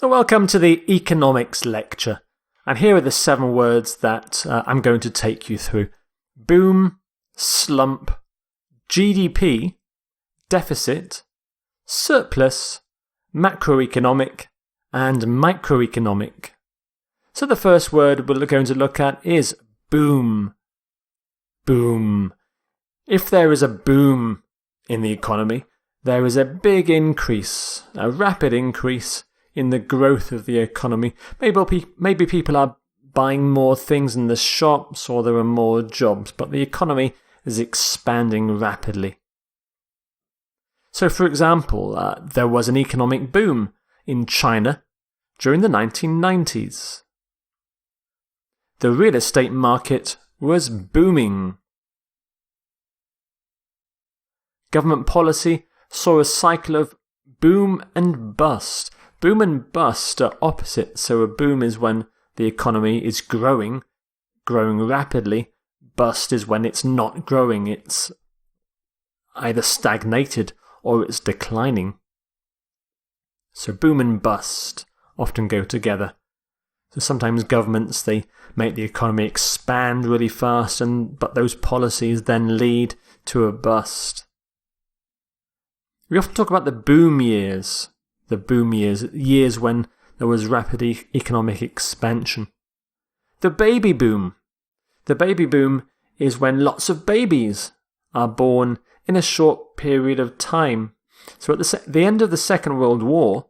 So welcome to the economics lecture, and here are the 7 words that I'm going to take you through. Boom, slump, GDP, deficit, surplus, macroeconomic, and microeconomic. So the first word we're going to look at is boom. Boom. If there is a boom in the economy, there is a big increase, a rapid increase in the growth of the economy. Maybe people are buying more things in the shops or there are more jobs, but the economy is expanding rapidly. So, for example, there was an economic boom in China during the 1990s. The real estate market was booming. Government policy saw a cycle of boom and bust. Boom and bust are opposite, so a boom is when the economy is growing rapidly. Bust is when it's not growing, it's either stagnated or it's declining. So boom and bust often go together. So sometimes governments, they make the economy expand really fast, but those policies then lead to a bust. We often talk about the boom years. Years when there was rapid economic expansion. The baby boom. The baby boom is when lots of babies are born in a short period of time. So at the end of the Second World War,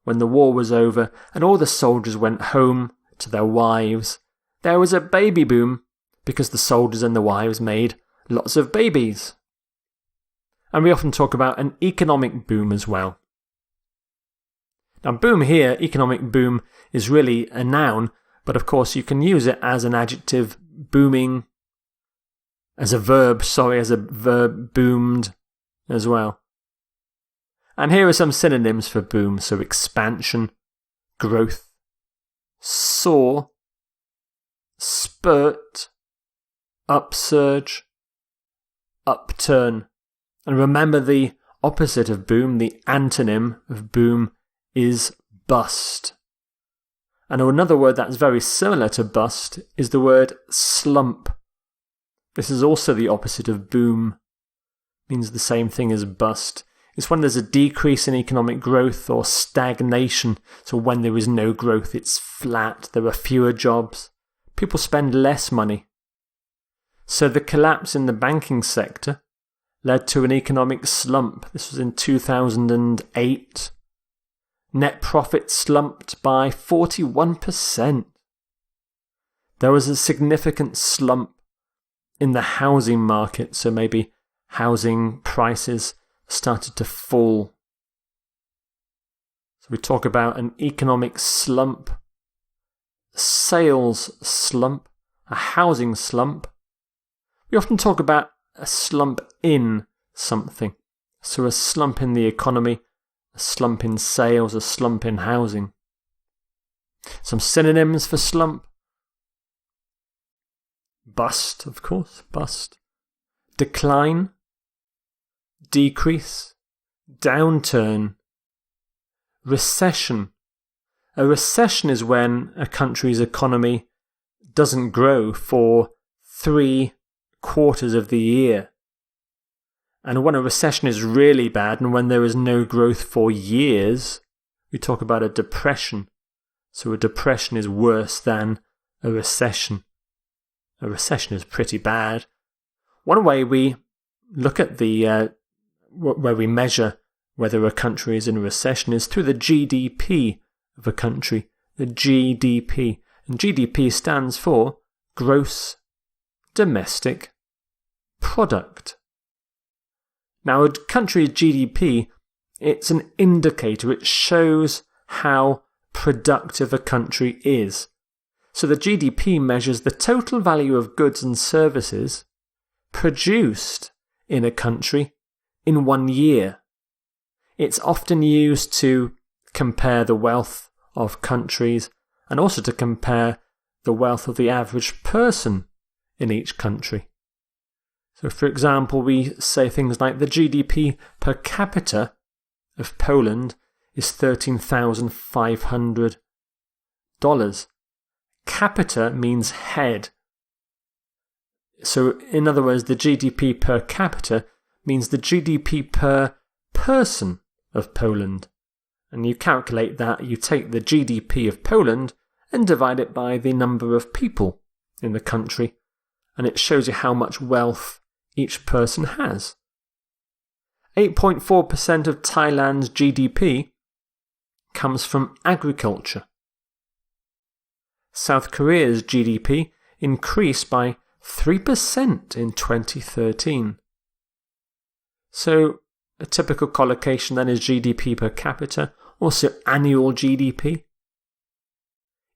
when the war was over and all the soldiers went home to their wives, there was a baby boom because the soldiers and the wives made lots of babies. And we often talk about an economic boom as well. Now, boom here, economic boom, is really a noun, but of course you can use it as an adjective, booming, as a verb boomed as well. And here are some synonyms for boom. So expansion, growth, soar, spurt, upsurge, upturn. And remember the opposite of boom, the antonym of boom, is bust. And another word that's very similar to bust is the word slump. This is also the opposite of boom. It means the same thing as bust. It's when there's a decrease in economic growth or stagnation. So when there is no growth, it's flat, there are fewer jobs, people spend less money. So the collapse in the banking sector led to an economic slump. This was in 2008. Net profit slumped by 41%. There was a significant slump in the housing market, so maybe housing prices started to fall. So we talk about an economic slump, sales slump, a housing slump. We often talk about a slump in something. So a slump in the economy, a slump in sales, a slump in housing. Some synonyms for slump. Bust, of course, bust. Decline, decrease, downturn, recession. A recession is when a country's economy doesn't grow for 3 quarters of the year. And when a recession is really bad and when there is no growth for years, we talk about a depression. So a depression is worse than a recession. A recession is pretty bad. One way we look at where we measure whether a country is in a recession is through the GDP of a country. The GDP. And GDP stands for Gross Domestic Product. Now, a country's GDP, it's an indicator. It shows how productive a country is. So the GDP measures the total value of goods and services produced in a country in 1 year. It's often used to compare the wealth of countries and also to compare the wealth of the average person in each country. So, for example, we say things like the GDP per capita of Poland is $13,500. Capita means head. So, in other words, the GDP per capita means the GDP per person of Poland. And you calculate that, you take the GDP of Poland and divide it by the number of people in the country, and it shows you how much wealth each person has. 8.4% of Thailand's GDP comes from agriculture. South Korea's GDP increased by 3% in 2013. So, a typical collocation then is GDP per capita, also annual GDP,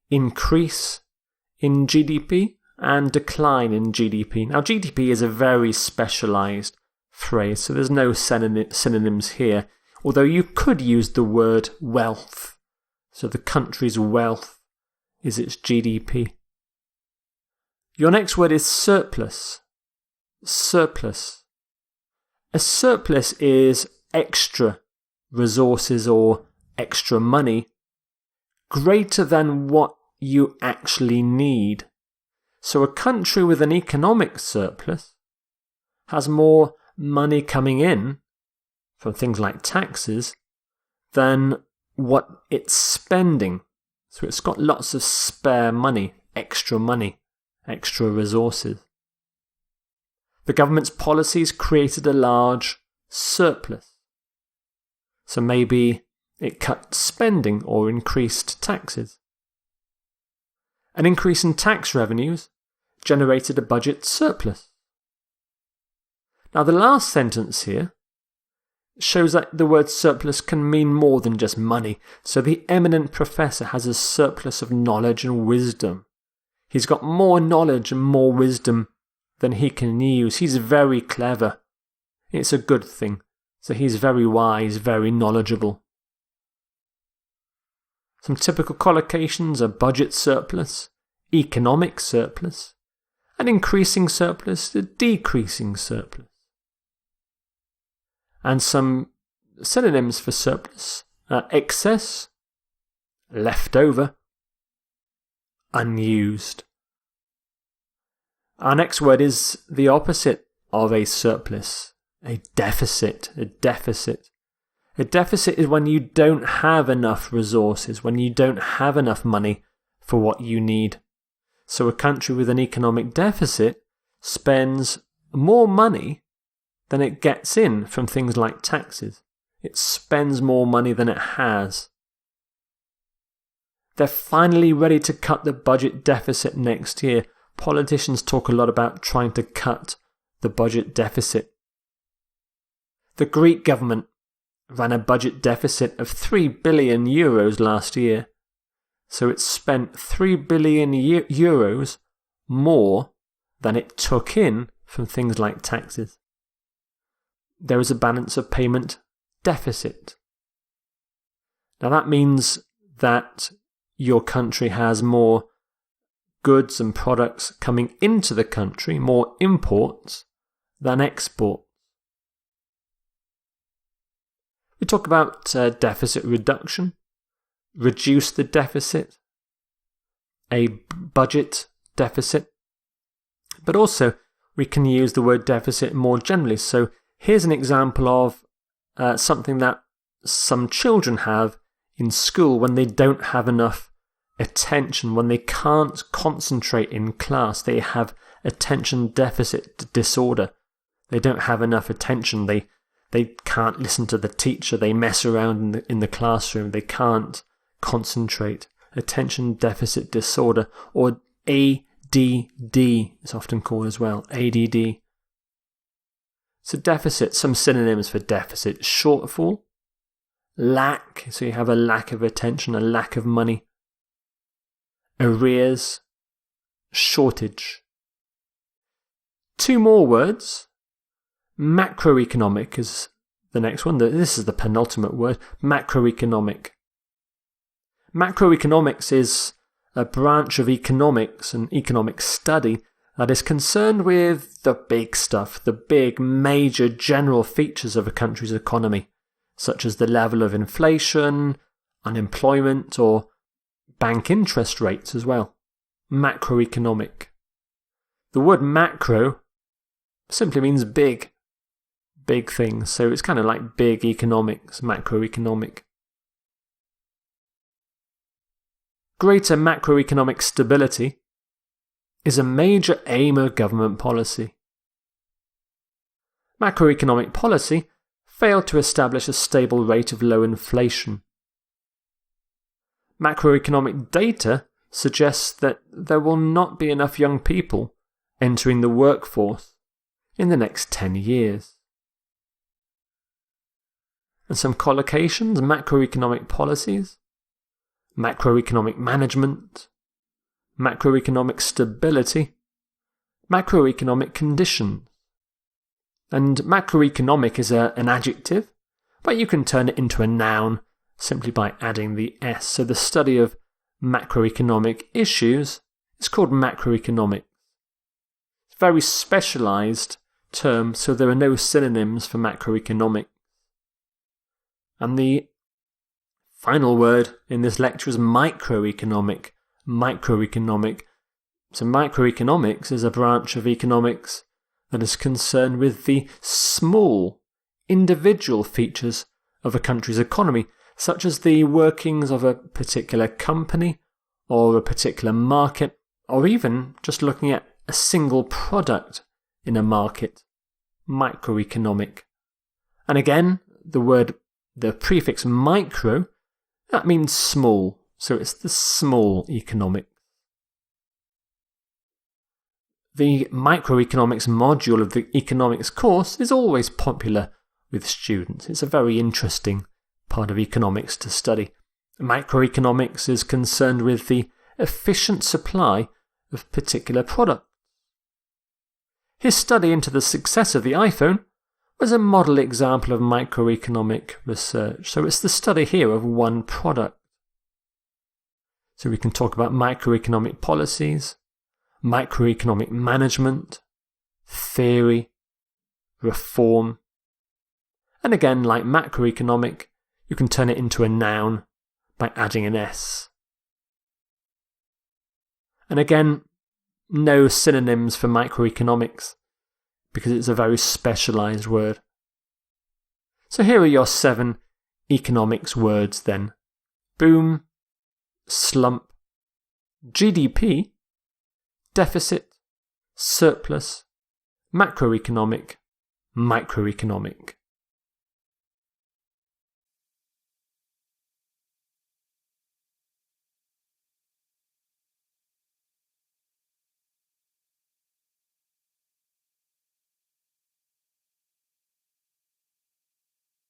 increase in GDP, and decline in GDP. Now, GDP is a very specialised phrase, so there's no synonyms here, although you could use the word wealth. So the country's wealth is its GDP. Your next word is surplus. Surplus. A surplus is extra resources or extra money greater than what you actually need. So a country with an economic surplus has more money coming in from things like taxes than what it's spending. So it's got lots of spare money, extra resources. The government's policies created a large surplus. So maybe it cut spending or increased taxes. An increase in tax revenues generated a budget surplus. Now, the last sentence here shows that the word surplus can mean more than just money. So the eminent professor has a surplus of knowledge and wisdom. He's got more knowledge and more wisdom than he can use. He's very clever. It's a good thing. So he's very wise, very knowledgeable. Some typical collocations are budget surplus, economic surplus, an increasing surplus, a decreasing surplus. And some synonyms for surplus are excess, leftover, unused. Our next word is the opposite of a surplus, a deficit. A deficit is when you don't have enough resources, when you don't have enough money for what you need. So a country with an economic deficit spends more money than it gets in from things like taxes. It spends more money than it has. They're finally ready to cut the budget deficit next year. Politicians talk a lot about trying to cut the budget deficit. The Greek government ran a budget deficit of 3 billion euros last year. So it spent 3 billion euros more than it took in from things like taxes. There is a balance of payment deficit. Now that means that your country has more goods and products coming into the country, more imports than exports. We talk about deficit reduction, reduce the deficit, a budget deficit, but also we can use the word deficit more generally. So here's an example of something that some children have in school when they don't have enough attention, when they can't concentrate in class. They have attention deficit disorder. They don't have enough attention. They can't listen to the teacher. They mess around in the classroom. They can't concentrate. Attention deficit disorder, or ADD is often called as well. ADD. So deficit, some synonyms for deficit: shortfall, lack, so you have a lack of attention, a lack of money. Arrears, shortage. Two more words. Macroeconomic is the next one. This is the penultimate word. Macroeconomic. Macroeconomics is a branch of economics, an economic study that is concerned with the big stuff, the big major general features of a country's economy. such as the level of inflation, unemployment, or bank interest rates as well. Macroeconomic. The word macro simply means big things, so it's kind of like big economics, macroeconomic. Greater macroeconomic stability is a major aim of government policy. Macroeconomic policy failed to establish a stable rate of low inflation. Macroeconomic data suggests that there will not be enough young people entering the workforce in the next 10 years. And some collocations: macroeconomic policies, macroeconomic management, macroeconomic stability, macroeconomic conditions. And macroeconomic is an adjective, but you can turn it into a noun simply by adding the S. So the study of macroeconomic issues is called macroeconomics. It's a very specialised term, so there are no synonyms for macroeconomic. And the final word in this lecture is microeconomic. Microeconomic. So microeconomics is a branch of economics that is concerned with the small, individual features of a country's economy, such as the workings of a particular company or a particular market, or even just looking at a single product in a market. Microeconomic. And again, the prefix micro, that means small, so it's the small economic. The microeconomics module of the economics course is always popular with students. It's a very interesting part of economics to study. Microeconomics is concerned with the efficient supply of particular products. His study into the success of the iPhone was a model example of microeconomic research. So it's the study here of one product. So we can talk about microeconomic policies, microeconomic management, theory, reform. And again, like macroeconomic, you can turn it into a noun by adding an S. And again, no synonyms for microeconomics, because it's a very specialised word. So here are your 7 economics words then. Boom, slump, GDP, deficit, surplus, macroeconomic, microeconomic.